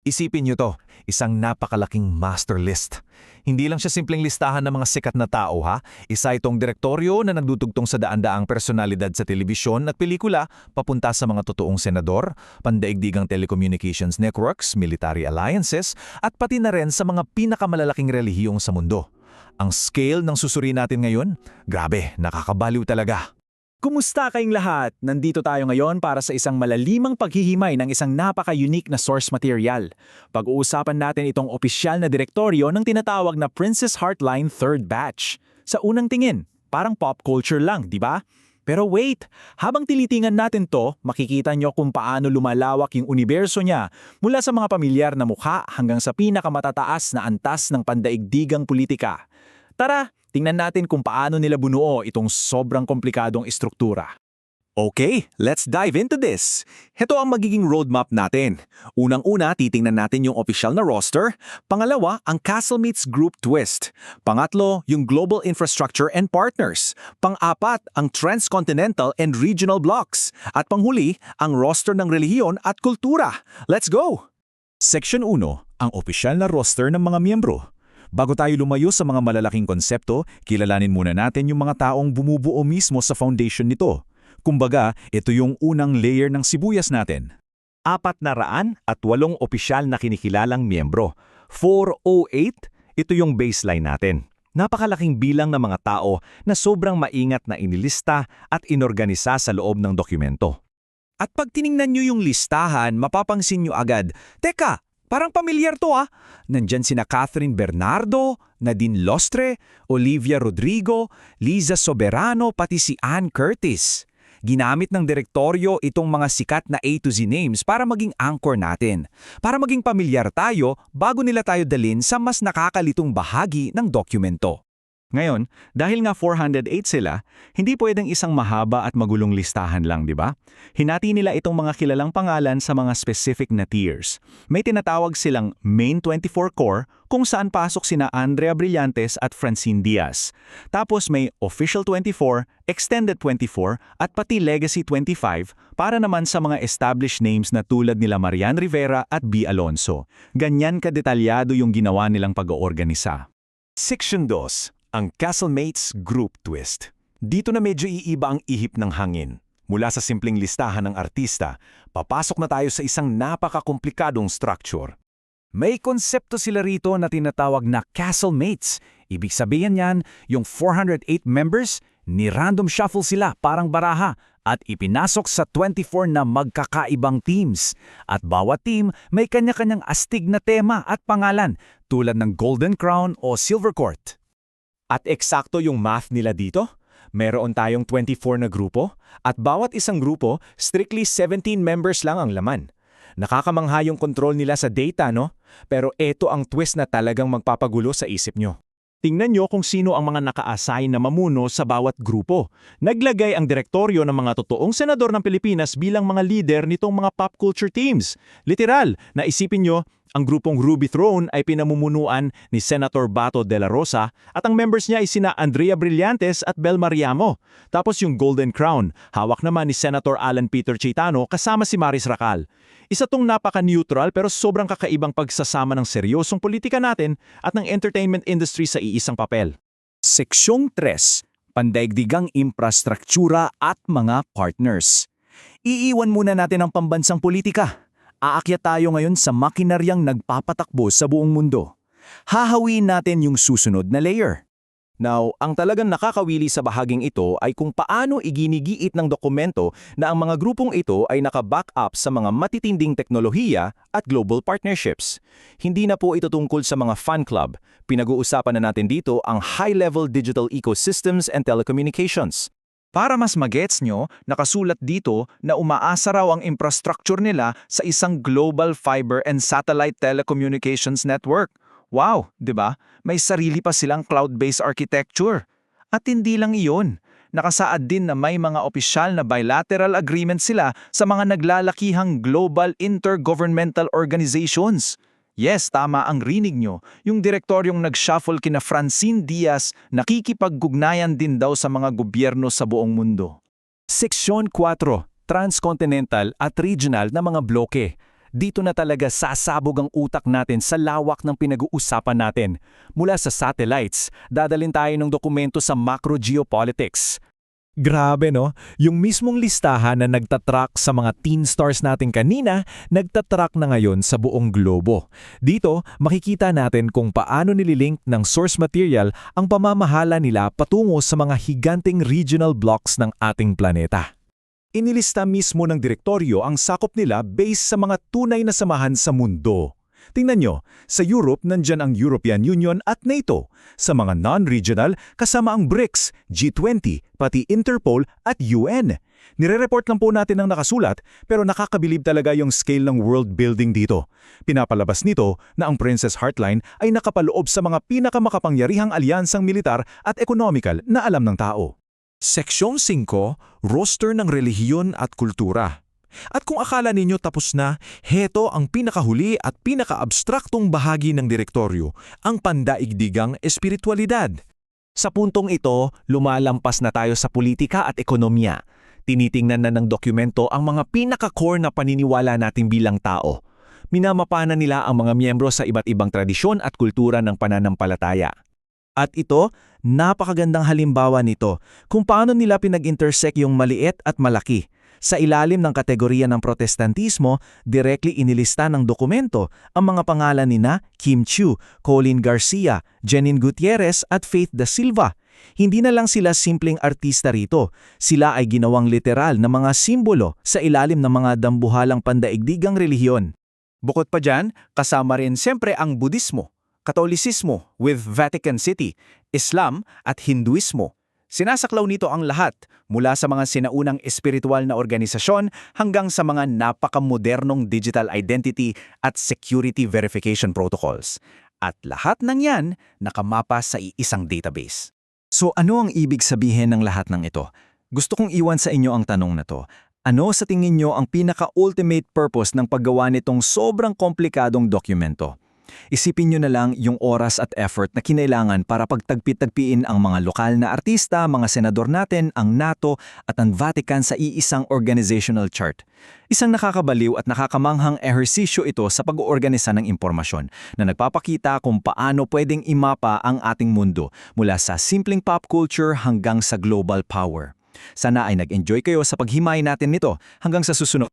Isipin nyo to, isang napakalaking master list. Hindi lang siya simpleng listahan ng mga sikat na tao ha. Isa itong direktoryo na nagdudugtong sa daan-daang personalidad sa telebisyon at pelikula papunta sa mga totoong senador, pandaigdigang telecommunications networks, military alliances, at pati na rin sa mga pinakamalalaking relihiyong sa mundo. Ang scale ng susuri natin ngayon, grabe, nakakabaliw talaga. Kumusta kayong lahat? Nandito tayo ngayon para sa isang malalimang paghihimay ng isang napaka-unique na source material. Pag-uusapan natin itong opisyal na direktoryo ng tinatawag na Princess Heartline Third Batch. Sa unang tingin, parang pop culture lang, di ba? Pero wait, habang tilitingan natin to, makikita nyo kung paano lumalawak yung universo niya mula sa mga pamilyar na mukha hanggang sa pinakamatataas na antas ng pandaigdigang politika. Tara, tingnan natin kung paano nila bunuo itong sobrang komplikadong istruktura. Okay, let's dive into this. Ito ang magiging roadmap natin. Unang-una, titingnan natin yung official na roster. Pangalawa, ang Castlemeets Group Twist. Pangatlo, yung Global Infrastructure and Partners. Pang-apat, ang Transcontinental and Regional Blocks. At panghuli, ang roster ng relihiyon at kultura. Let's go! Section 1, ang opisyal na roster ng mga miyembro. Bago tayo lumayo sa mga malalaking konsepto, kilalanin muna natin yung mga taong bumubuo mismo sa foundation nito. Kumbaga, ito yung unang layer ng sibuyas natin. 408 opisyal na kinikilalang miyembro. 408, ito yung baseline natin. Napakalaking bilang ng mga tao na sobrang maingat na inilista at inorganisa sa loob ng dokumento. At pag tiningnan nyo yung listahan, mapapansin nyo agad, teka, parang pamilyar to ah. Nandyan sina Catherine Bernardo, Nadine Lostre, Olivia Rodrigo, Liza Soberano, pati si Ann Curtis. Ginamit ng direktoryo itong mga sikat na A to Z names para maging anchor natin. Para maging pamilyar tayo bago nila tayo dalin sa mas nakakalitong bahagi ng dokumento. Ngayon, dahil nga 408 sila, hindi pwedeng isang mahaba at magulong listahan lang, di ba? Hinati nila itong mga kilalang pangalan sa mga specific na tiers. May tinatawag silang Main 24 Core kung saan pasok sina Andrea Brillantes at Francine Diaz. Tapos may Official 24, Extended 24 at pati Legacy 25 para naman sa mga established names na tulad nila Marian Rivera at B. Alonso. Ganyan kadetalyado yung ginawa nilang pag-oorganisa. Section 2. Ang Castlemeets Group Twist. Dito na medyo iiba ang ihip ng hangin. Mula sa simpleng listahan ng artista, papasok na tayo sa isang napakakomplikadong structure. May konsepto sila rito na tinatawag na Castlemeets. Ibig sabihin yan, yung 408 members, ni-random shuffle sila parang baraha at ipinasok sa 24 na magkakaibang teams. At bawat team may kanya-kanyang astig na tema at pangalan tulad ng Golden Crown o Silver Court. At eksakto yung math nila dito. Meron tayong 24 na grupo at bawat isang grupo, strictly 17 members lang ang laman. Nakakamangha yung control nila sa data, no? Pero ito ang twist na talagang magpapagulo sa isip nyo. Tingnan nyo kung sino ang mga naka-assign na mamuno sa bawat grupo. Naglagay ang direktoryo ng mga totoong senador ng Pilipinas bilang mga leader nitong mga pop culture teams. Literal, naisipin nyo, ang grupong Ruby Throne ay pinamumunuan ni Senator Bato de la Rosa at ang members niya ay sina Andrea Brillantes at Bel Mariamo. Tapos yung Golden Crown, hawak naman ni Senator Alan Peter Cayetano kasama si Maris Racal. Isa tong napaka-neutral pero sobrang kakaibang pagsasama ng seryosong politika natin at ng entertainment industry sa iisang papel. Seksyong 3. Pandaigdigang infrastruktura at mga partners. Iiwan muna natin ang pambansang politika. Aakyat tayo ngayon sa makinaryang nagpapatakbo sa buong mundo. Hahawiin natin yung susunod na layer. Now, ang talagang nakakawili sa bahaging ito ay kung paano iginigiit ng dokumento na ang mga grupong ito ay naka-back up sa mga matitinding teknolohiya at global partnerships. Hindi na po ito tungkol sa mga fan club. Pinag-uusapan na natin dito ang high-level digital ecosystems and telecommunications. Para mas magets nyo, nakasulat dito na umaasa raw ang infrastructure nila sa isang global fiber and satellite telecommunications network. Wow, 'di ba? May sarili pa silang cloud-based architecture. At hindi lang iyon, nakasaad din na may mga opisyal na bilateral agreement sila sa mga naglalakihang global intergovernmental organizations. Yes, tama ang rinig nyo. Yung direktoryong nag-shuffle kina Francine Diaz nakikipag-gugnayan din daw sa mga gobyerno sa buong mundo. Seksyon 4. Transcontinental at regional na mga bloke. Dito na talaga sasabog ang utak natin sa lawak ng pinag-uusapan natin. Mula sa satellites, dadalhin tayo ng dokumento sa macro-geopolitics. Grabe no, yung mismong listahan na nagtatrack sa mga teen stars natin kanina, nagtatrack na ngayon sa buong globo. Dito, makikita natin kung paano nililink ng source material ang pamamahala nila patungo sa mga higanting regional blocks ng ating planeta. Inilista mismo ng direktoryo ang sakop nila based sa mga tunay na samahan sa mundo. Tingnan nyo, sa Europe nandyan ang European Union at NATO. Sa mga non-regional, kasama ang BRICS, G20, pati Interpol at UN. Nire-report lang po natin ang nakasulat pero nakakabilib talaga yung scale ng world building dito. Pinapalabas nito na ang Princess Heartline ay nakapaloob sa mga pinakamakapangyarihang alyansang militar at ekonomikal na alam ng tao. Seksyon 5, Roster ng Relihiyon at Kultura. At kung akala ninyo tapos na, heto ang pinakahuli at pinaka-abstraktong bahagi ng direktoryo, ang pandaigdigang espiritualidad. Sa puntong ito, lumalampas na tayo sa politika at ekonomiya. Tinitingnan na ng dokumento ang mga pinaka-core na paniniwala natin bilang tao. Minamapana nila ang mga miyembro sa iba't ibang tradisyon at kultura ng pananampalataya. At ito, napakagandang halimbawa nito kung paano nila pinag-intersect yung maliit at malaki. Sa ilalim ng kategorya ng protestantismo, directly inilista ng dokumento ang mga pangalan nina Kim Chiu, Colin Garcia, Jenin Gutierrez at Faith Da Silva. Hindi na lang sila simpleng artista rito, sila ay ginawang literal na mga simbolo sa ilalim ng mga dambuhalang pandaigdigang relihiyon. Bukod pa dyan, kasama rin siyempre ang Budismo, Katolisismo with Vatican City, Islam at Hinduismo. Sinasaklaw nito ang lahat, mula sa mga sinaunang espiritual na organisasyon hanggang sa mga napakamodernong digital identity at security verification protocols. At lahat ng yan nakamapa sa iisang database. So ano ang ibig sabihin ng lahat ng ito? Gusto kong iwan sa inyo ang tanong na to. Ano sa tingin nyo ang pinaka-ultimate purpose ng paggawa nitong sobrang komplikadong dokumento? Isipin nyo na lang yung oras at effort na kinailangan para pagtagpi-tagpiin ang mga lokal na artista, mga senador natin, ang NATO at ang Vatican sa iisang organizational chart. Isang nakakabaliw at nakakamanghang ehersisyo ito sa pag-oorganisa ng impormasyon na nagpapakita kung paano pwedeng imapa ang ating mundo mula sa simpleng pop culture hanggang sa global power. Sana ay nag-enjoy kayo sa paghimay natin nito hanggang sa susunod.